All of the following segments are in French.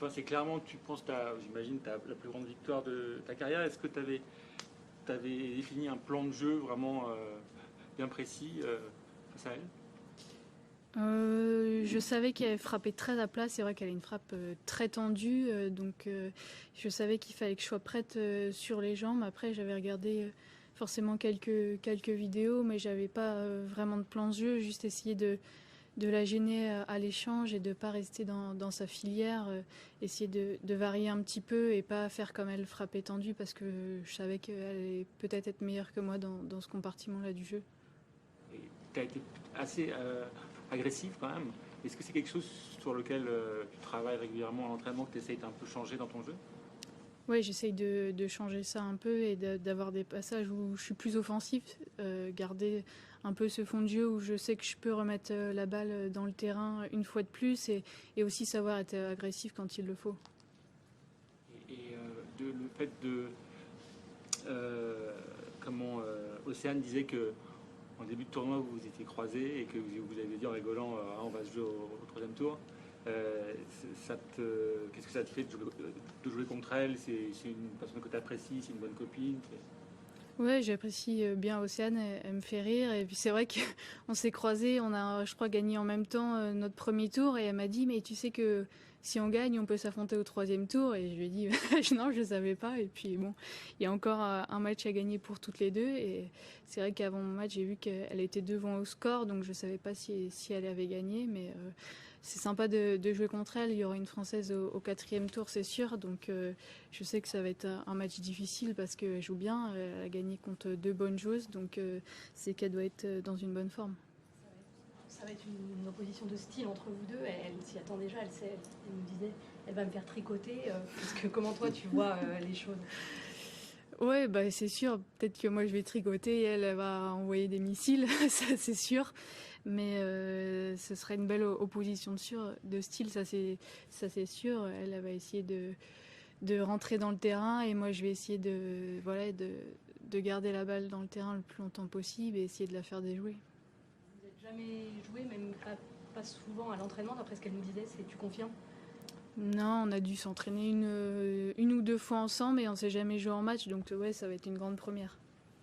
Enfin, c'est clairement, tu penses, j'imagine, la plus grande victoire de ta carrière. Est-ce que tu avais défini un plan de jeu vraiment bien précis face à elle? Je savais qu'elle frappait très à plat. C'est vrai qu'elle a une frappe très tendue, donc je savais qu'il fallait que je sois prête sur les jambes. Après, j'avais regardé forcément quelques vidéos, mais j'avais pas vraiment de plan de jeu. Juste essayer de la gêner à l'échange et de pas rester dans sa filière. Essayer de varier un petit peu et pas faire comme elle frappait tendue, parce que je savais qu'elle allait peut-être être meilleure que moi dans ce compartiment-là du jeu. Tu as été assez agressif quand même. Est-ce que c'est quelque chose sur lequel tu travailles régulièrement à l'entraînement, que tu essayes d'un peu changer dans ton jeu? Oui, j'essaye de changer ça un peu et d'avoir des passages où je suis plus offensif, garder un peu ce fond de jeu où je sais que je peux remettre la balle dans le terrain une fois de plus, et aussi savoir être agressif quand il le faut. Le fait de... Océane disait que en début de tournoi, vous vous étiez croisés et que vous avez dit en rigolant, on va se jouer au troisième tour. Qu'est-ce que ça te fait de jouer contre elle? C'est une personne que tu apprécies, c'est une bonne copine? Ouais, j'apprécie bien Océane, elle me fait rire. Et puis c'est vrai qu'on s'est croisés, on a, je crois, gagné en même temps notre premier tour. Et elle m'a dit, mais tu sais que si on gagne, on peut s'affronter au troisième tour. Et je lui ai dit, non, je savais pas. Et puis bon, il y a encore un match à gagner pour toutes les deux. Et c'est vrai qu'avant mon match, j'ai vu qu'elle était devant au score, donc je savais pas si elle avait gagné. Mais c'est sympa de jouer contre elle. Il y aura une Française au quatrième tour, c'est sûr. Donc je sais que ça va être un match difficile parce qu'elle joue bien. Elle a gagné contre deux bonnes joueuses, donc c'est qu'elle doit être dans une bonne forme. Ça va être une opposition de style entre vous deux. Elle s'y attend déjà, elle sait, elle me disait, elle va me faire tricoter. Parce que comment toi tu vois les choses? Ouais, bah c'est sûr. Peut-être que moi je vais tricoter et elle va envoyer des missiles, ça c'est sûr. Mais ce serait une belle opposition de style, ça c'est sûr. Elle va essayer de rentrer dans le terrain et moi je vais essayer de garder la balle dans le terrain le plus longtemps possible et essayer de la faire déjouer. Vous n'êtes jamais joué, même pas souvent à l'entraînement, d'après ce qu'elle me disait, tu confirmes? Non, on a dû s'entraîner une ou deux fois ensemble et on s'est jamais joué en match, donc ouais, ça va être une grande première.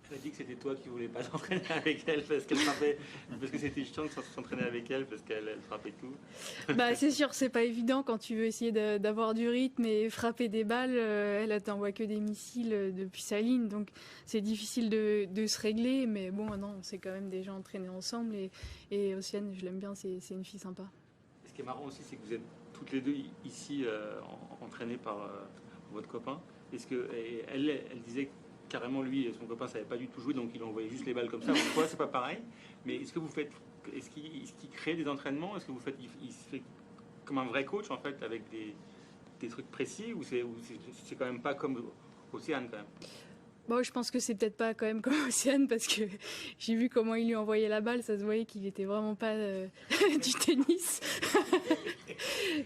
Tu as dit que c'était toi qui voulais pas t'entraîner avec elle parce qu'elle frappait, parce que c'était chiant de s'entraîner avec elle parce qu'elle frappait tout. Bah c'est sûr, c'est pas évident quand tu veux essayer d'avoir du rythme et frapper des balles. Elle t'envoie que des missiles depuis sa ligne, donc c'est difficile de se régler. Mais bon, non, on s'est quand même déjà entraînés ensemble et Océane, je l'aime bien, c'est une fille sympa. Et ce qui est marrant aussi, c'est que vous êtes toutes les deux ici entraînées par votre copain. Elle disait que carrément lui et son copain savait pas du tout jouer, donc il envoyait juste les balles comme ça. Toi, c'est pas pareil. Mais est-ce qu'il crée des entraînements? Est-ce que il se fait comme un vrai coach en fait avec des trucs précis, ou c'est quand même pas comme Océane quand même? Bon, je pense que c'est peut-être pas quand même comme Océane parce que j'ai vu comment il lui envoyait la balle, ça se voyait qu'il était vraiment pas du tennis.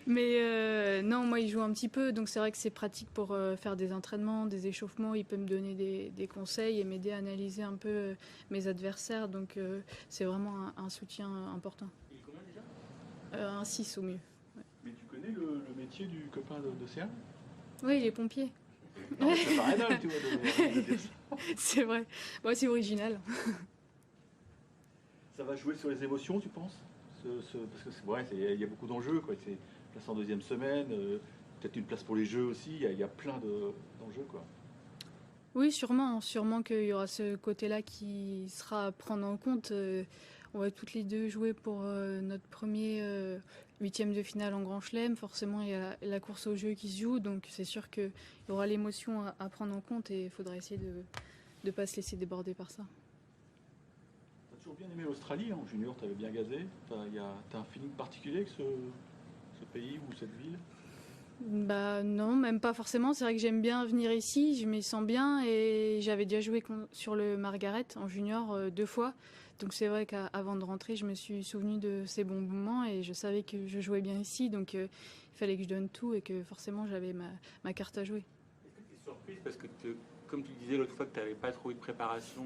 Mais non, moi il joue un petit peu, donc c'est vrai que c'est pratique pour faire des entraînements, des échauffements. Il peut me donner des conseils et m'aider à analyser un peu mes adversaires, donc c'est vraiment un soutien important. Il est combien déjà? Un 6 au mieux. Ouais. Mais tu connais le métier du copain d'Océane? Oui, il est pompier. Non, c'est pas énorme, tu vois, de dire ça. C'est vrai. Bon, c'est original. Ça va jouer sur les émotions, tu penses? Parce que il y a beaucoup d'enjeux, quoi. C'est place en deuxième semaine, peut-être une place pour les jeux aussi. Il y a plein d'enjeux, quoi. Oui, sûrement qu'il y aura ce côté-là qui sera à prendre en compte. On va toutes les deux jouer pour notre premier huitième de finale en Grand Chelem. Forcément, il y a la course au jeu qui se joue, donc c'est sûr qu'il y aura l'émotion à prendre en compte et il faudra essayer de ne pas se laisser déborder par ça. T'as toujours bien aimé l'Australie, hein, en junior, t'avais bien gazé. T'as un feeling particulier avec ce pays ou cette ville? Bah non, même pas forcément. C'est vrai que j'aime bien venir ici, je m'y sens bien et j'avais déjà joué sur le Margaret en junior 2 fois. Donc c'est vrai qu'avant de rentrer, je me suis souvenu de ces bons moments et je savais que je jouais bien ici. Donc il fallait que je donne tout et que forcément j'avais ma carte à jouer. Est-ce que tu es surprise parce que, comme tu disais l'autre fois que tu n'avais pas trop eu de préparation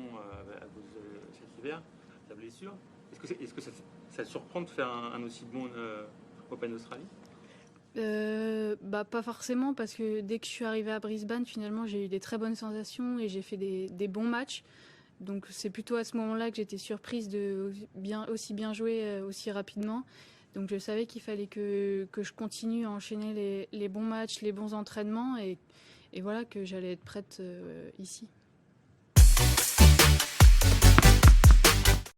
à cause de cet hiver, ta blessure, est-ce que ça te surprend de faire un aussi bon Open Australie? Pas forcément, parce que dès que je suis arrivée à Brisbane, finalement, j'ai eu des très bonnes sensations et j'ai fait des bons matchs. Donc c'est plutôt à ce moment-là que j'étais surprise de aussi bien jouer aussi rapidement. Donc je savais qu'il fallait que je continue à enchaîner les bons matchs, les bons entraînements et voilà que j'allais être prête ici.